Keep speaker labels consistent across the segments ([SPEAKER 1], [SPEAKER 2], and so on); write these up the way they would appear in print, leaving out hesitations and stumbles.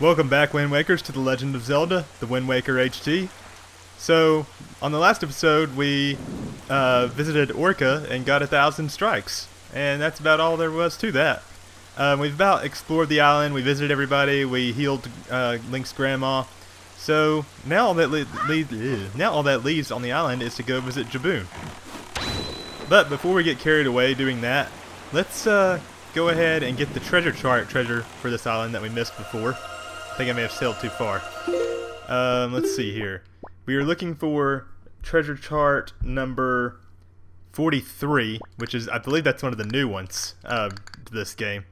[SPEAKER 1] Welcome back, Wind Wakers, to The Legend of Zelda, the Wind Waker HD. So, on the last episode, we visited Orca and got 1,000 strikes. And that's about all there was to that. We've about explored the island, we visited everybody, we healed Link's grandma. So, now all that leaves on the island is to go visit Jabun. But before we get carried away doing that, let's go ahead and get the treasure for this island that we missed before. I think I may have sailed too far. Let's see here. We are looking for treasure chart number 43, which is, I believe that's one of the new ones to this game.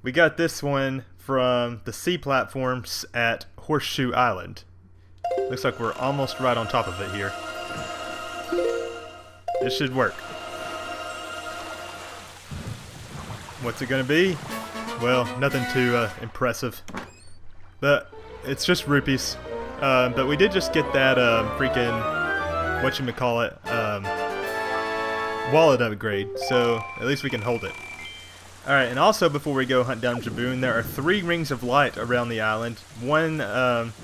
[SPEAKER 1] We got this one from the sea platforms at Horseshoe Island. Looks like we're almost right on top of it here. This should work. What's it gonna be? Well, nothing too impressive. But it's just rupees. But we did just get that freaking whatchamacallit wallet upgrade, so at least we can hold it. Alright, and also before we go hunt down Jabun, there are 3 rings of light around the island. One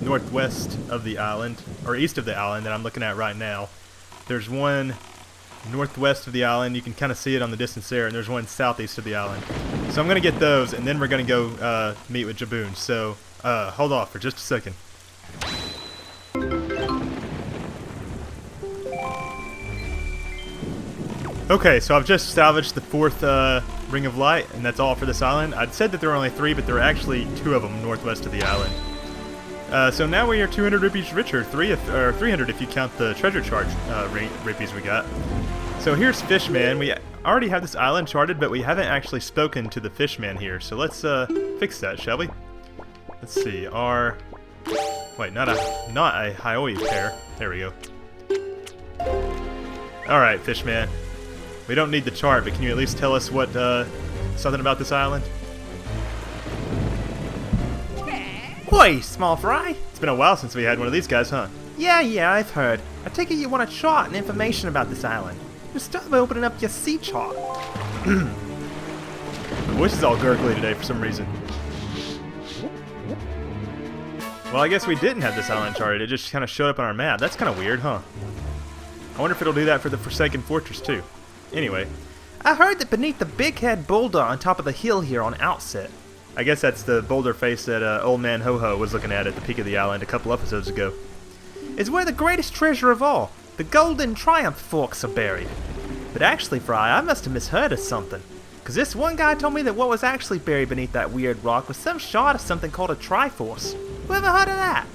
[SPEAKER 1] northwest of the island, or east of the island that I'm looking at right now. There's one northwest of the island, you can kind of see it on the distance there, and there's one southeast of the island. So I'm going to get those, and then we're going to go meet with Jabun. So hold off for just a second. Okay, so I've just salvaged the 4th ring of light, and that's all for this island. I'd said that there were only 3, but there are actually 2 of them northwest of the island. So now we are 200 rupees richer, 300 if you count the treasure charge rupees we got. So here's Fishman. We already have this island charted, but we haven't actually spoken to the Fishman here. So let's fix that, shall we? Let's see. Wait, not a Hioi pair. There we go. All right, Fishman. We don't need the chart, but can you at least tell us what something about this island?
[SPEAKER 2] Hoi, small fry!
[SPEAKER 1] It's been a while since we had one of these guys, huh?
[SPEAKER 2] Yeah, I've heard. I take it you want a chart and information about this island. You start by opening up your sea chart.
[SPEAKER 1] My voice is all gurgly today for some reason. Well, I guess we didn't have this island charted. It just kind of showed up on our map. That's kind of weird, huh? I wonder if it'll do that for the Forsaken Fortress, too. Anyway.
[SPEAKER 2] I heard that beneath the big head boulder on top of the hill here on Outset.
[SPEAKER 1] I guess that's the boulder face that Old Man Ho-Ho was looking at the peak of the island a couple episodes ago.
[SPEAKER 2] Is where the greatest treasure of all, the golden Triumph Forks, are buried. But actually, Fry, I must have misheard of something. Because this one guy told me that what was actually buried beneath that weird rock was some shard of something called a Triforce. Who ever heard of that?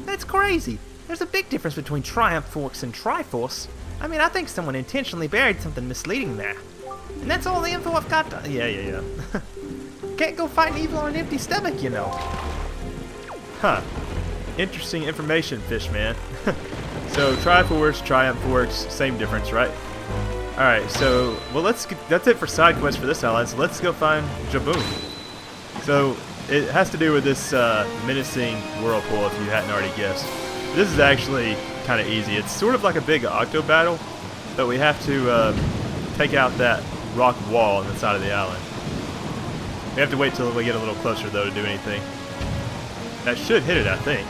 [SPEAKER 2] That's crazy. There's a big difference between Triumph Forks and Triforce. I mean, I think someone intentionally buried something misleading there. And that's all the info I've got to...
[SPEAKER 1] Yeah.
[SPEAKER 2] Can't go fighting evil on an empty stomach, you know.
[SPEAKER 1] Huh. Interesting information, Fishman. So, Triforce, Triumph Forks, same difference, right? Alright, so, well, that's it for side quests for this island, so let's go find Jabun. So, it has to do with this menacing whirlpool, if you hadn't already guessed. This is actually kind of easy. It's sort of like a big octo battle, but we have to take out that rock wall on the side of the island. We have to wait till we get a little closer, though, to do anything. That should hit it, I think.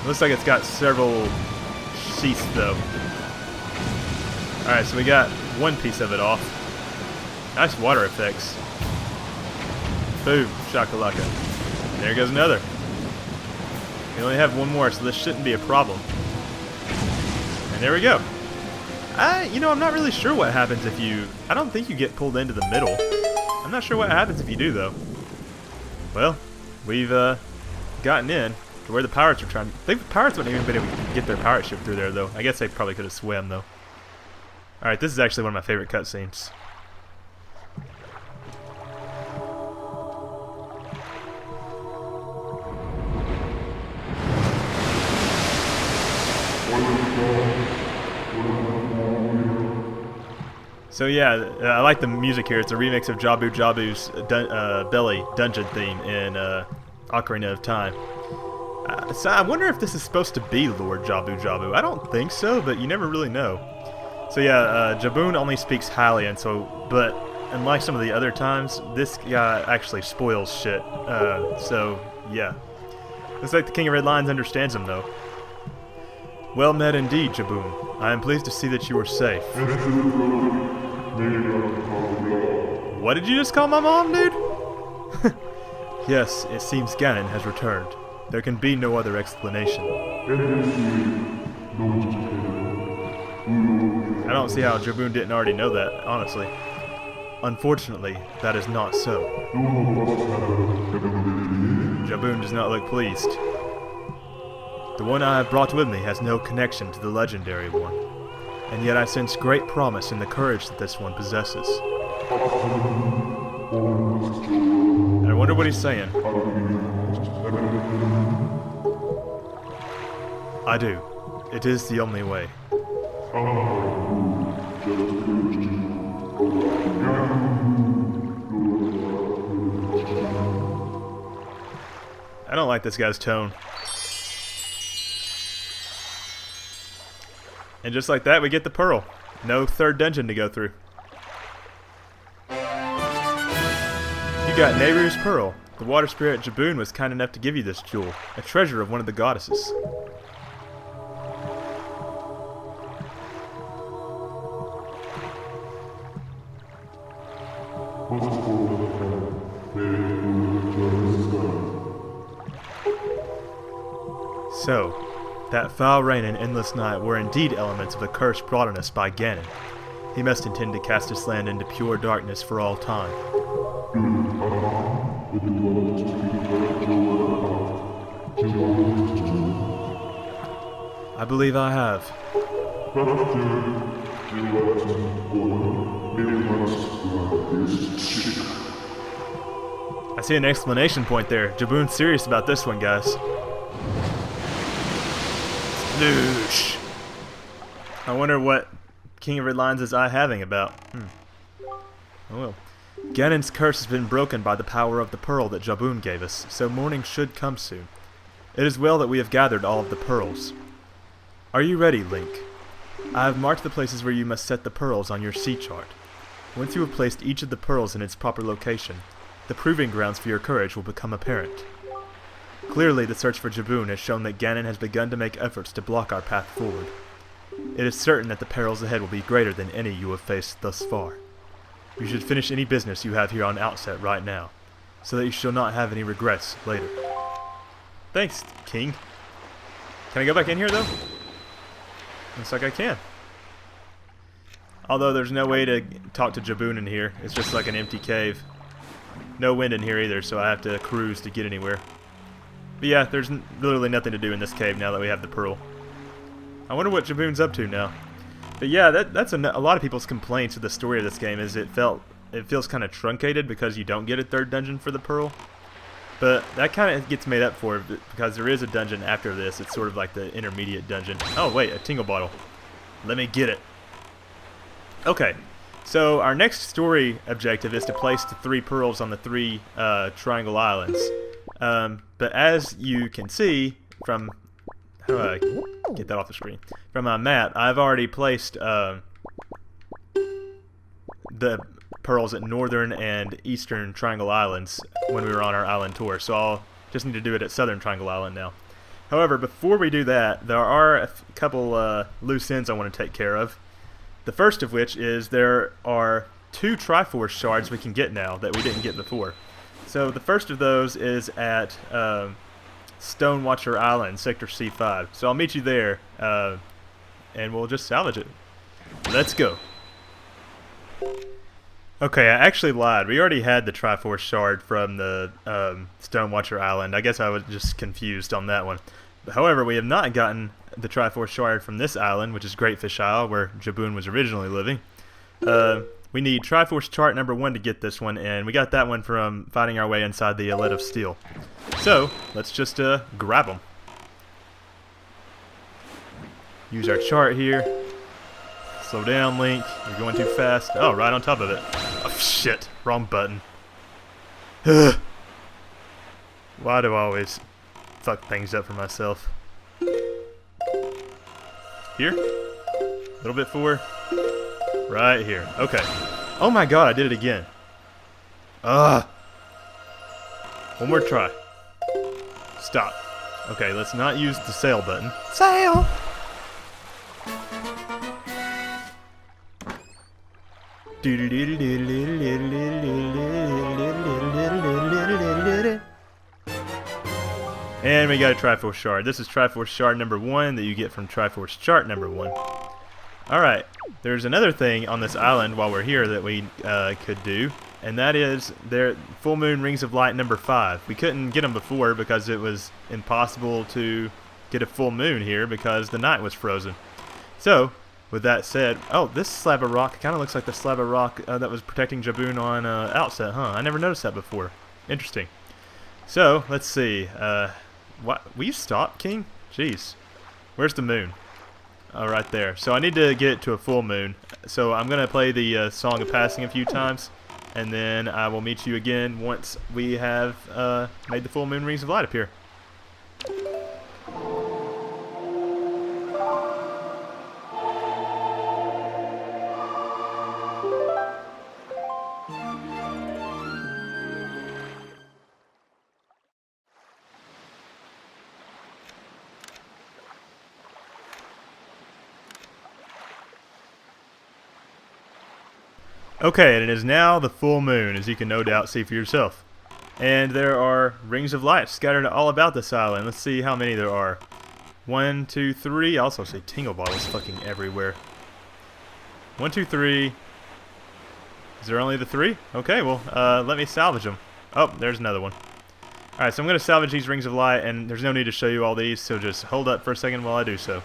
[SPEAKER 1] Looks like it's got several sheaths, though. Alright, so we got one piece of it off. Nice water effects. Boom, shakalaka. There goes another. We only have one more, so this shouldn't be a problem. And there we go. I'm not really sure what happens if you... I don't think you get pulled into the middle. I'm not sure what happens if you do, though. Well, we've gotten in to where the pirates are trying... I think the pirates wouldn't even be able to get their pirate ship through there, though. I guess they probably could have swam, though. Alright, this is actually one of my favorite cutscenes. So yeah, I like the music here. It's a remix of Jabu Jabu's Belly dungeon theme in Ocarina of Time. So I wonder if this is supposed to be Lord Jabu Jabu. I don't think so, but you never really know. So yeah, Jabun only speaks Hylian, but unlike some of the other times, this guy actually spoils shit. So, yeah. Looks like the King of Red Lions understands him, though. Well met indeed, Jabun. I am pleased to see that you are safe. What did you just call my mom, dude? Yes, it seems Ganon has returned. There can be no other explanation. I don't see how Jabun didn't already know that, honestly. Unfortunately, that is not so. Jabun does not look pleased. The one I have brought with me has no connection to the legendary one, and yet I sense great promise in the courage that this one possesses. I wonder what he's saying. I do. It is the only way. I don't like this guy's tone. And just like that, we get the pearl. No third dungeon to go through. You got Nayru's pearl. The water spirit Jabun was kind enough to give you this jewel, a treasure of one of the goddesses. So, that foul rain and endless night were indeed elements of the curse brought on us by Ganon. He must intend to cast this land into pure darkness for all time. I believe I have. I see an exclamation point there. Jabun's serious about this one, guys. Sploosh. I wonder what King of Red Lions' eye having about. Oh well. Ganon's curse has been broken by the power of the pearl that Jabun gave us, so morning should come soon. It is well that we have gathered all of the pearls. Are you ready, Link? I have marked the places where you must set the pearls on your sea chart. Once you have placed each of the pearls in its proper location, the proving grounds for your courage will become apparent. Clearly, the search for Jabun has shown that Ganon has begun to make efforts to block our path forward. It is certain that the perils ahead will be greater than any you have faced thus far. You should finish any business you have here on Outset right now, so that you shall not have any regrets later. Thanks, King. Can I go back in here, though? Looks like I can. Although there's no way to talk to Jabun in here. It's just like an empty cave. No wind in here either, so I have to cruise to get anywhere. But yeah, there's literally nothing to do in this cave now that we have the pearl. I wonder what Jabun's up to now. But yeah, that's a lot of people's complaints with the story of this game is it feels kind of truncated because you don't get a third dungeon for the pearl. But that kind of gets made up for because there is a dungeon after this. It's sort of like the intermediate dungeon. Oh wait, a tingle bottle. Let me get it. Okay, so our next story objective is to place the 3 pearls on the 3 triangle islands. But as you can see from, how do I get that off the screen? From my map, I've already placed the pearls at northern and eastern Triangle Islands when we were on our island tour, so I'll just need to do it at southern Triangle Island now. However, before we do that, there are a couple loose ends I want to take care of. The first of which is there are 2 Triforce shards we can get now that we didn't get before. So the first of those is at Stonewatcher Island, Sector C5. So I'll meet you there, and we'll just salvage it. Let's go. Okay, I actually lied. We already had the Triforce shard from the Stonewatcher Island. I guess I was just confused on that one. However, we have not gotten the Triforce shard from this island, which is Greatfish Isle, where Jabun was originally living. We need Triforce chart number 1 to get this one, and we got that one from fighting our way inside the Islet of Steel. So, let's just grab them. Use our chart here. Slow down, Link. You're going too fast. Oh, right on top of it. Oh, shit. Wrong button. Why do I always fuck things up for myself? Here? A little bit forward. Right here. Okay. Oh my god, I did it again. Ugh. One more try. Stop. Okay, let's not use the sail button.
[SPEAKER 2] Sail!
[SPEAKER 1] And we got a Triforce shard. This is Triforce shard number 1 that you get from Triforce chart number 1. Alright, there's another thing on this island while we're here that we could do, and that is their Full Moon Rings of Light number 5. We couldn't get them before because it was impossible to get a full moon here because the night was frozen. So, with that said, oh, this slab of rock kind of looks like the slab of rock that was protecting Jabun on Outset, huh? I never noticed that before. Interesting. So, let's see. What? Will you stop, King? Jeez. Where's the moon? Oh, right there. So I need to get it to a full moon. So I'm going to play the Song of Passing a few times, and then I will meet you again once we have made the full moon rings of light appear. Okay, and it is now the full moon, as you can no doubt see for yourself. And there are rings of light scattered all about this island. Let's see how many there are. 1, 2, 3. I also see tingle bottles fucking everywhere. 1, 2, 3. Is there only the 3? Okay, well, let me salvage them. Oh, there's another one. Alright, so I'm going to salvage these rings of light, and there's no need to show you all these, so just hold up for a second while I do so.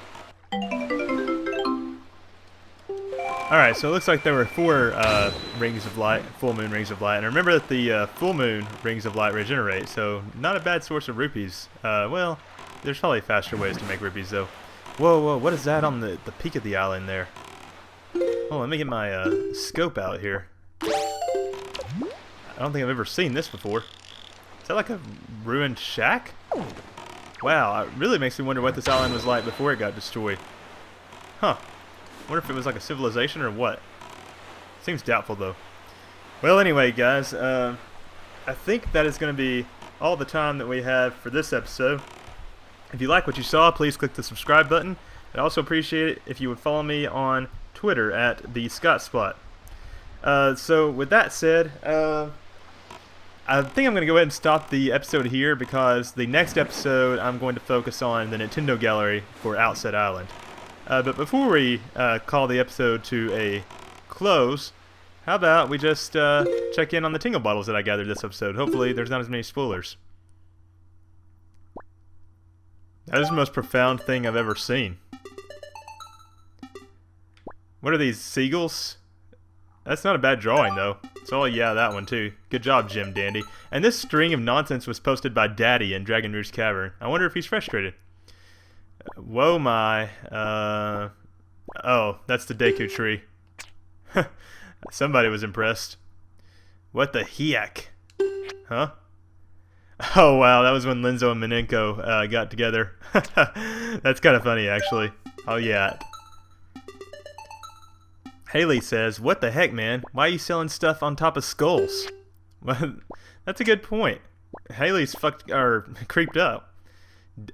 [SPEAKER 1] Alright, so it looks like there were 4 rings of light, full moon rings of light. And remember that the full moon rings of light regenerate, so not a bad source of rupees. Well, there's probably faster ways to make rupees, though. Whoa, whoa, what is that on the peak of the island there? Oh, let me get my scope out here. I don't think I've ever seen this before. Is that like a ruined shack? Wow, it really makes me wonder what this island was like before it got destroyed. Huh. Wonder if it was like a civilization or what. Seems doubtful though. Well, anyway, guys, I think that is going to be all the time that we have for this episode. If you like what you saw, please click the subscribe button. I'd also appreciate it if you would follow me on Twitter at TheScottSpot. So with that said, I think I'm going to go ahead and stop the episode here because the next episode I'm going to focus on the Nintendo Gallery for Outset Island. But before we call the episode to a close, how about we just check in on the tingle bottles that I gathered this episode. Hopefully there's not as many spoilers. That is the most profound thing I've ever seen. What are these, seagulls? That's not a bad drawing though. So yeah, that one too. Good job, Jim Dandy. And this string of nonsense was posted by Daddy in Dragon Rouge Cavern. I wonder if he's frustrated. Whoa my, oh, that's the Deku tree. Somebody was impressed. What the heck? Huh? Oh wow, that was when Linzo and Minenko got together. That's kind of funny actually. Oh yeah. Haley says, what the heck, man? Why are you selling stuff on top of skulls? Well, that's a good point. Haley's creeped up.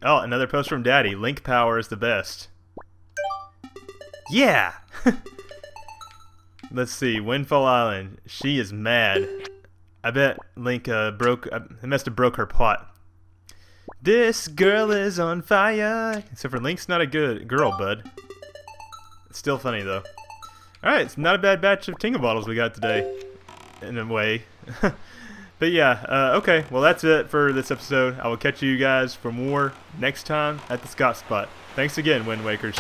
[SPEAKER 1] Oh, another post from Daddy. Link power is the best. Yeah! Let's see. Windfall Island. She is mad. I bet Link must have broke her pot. This girl is on fire. Except for Link's not a good girl, bud. It's still funny, though. Alright, it's not a bad batch of tingle bottles we got today. In a way. But yeah, okay, well that's it for this episode. I will catch you guys for more next time at the TheScottSpot. Thanks again, Wind Wakers.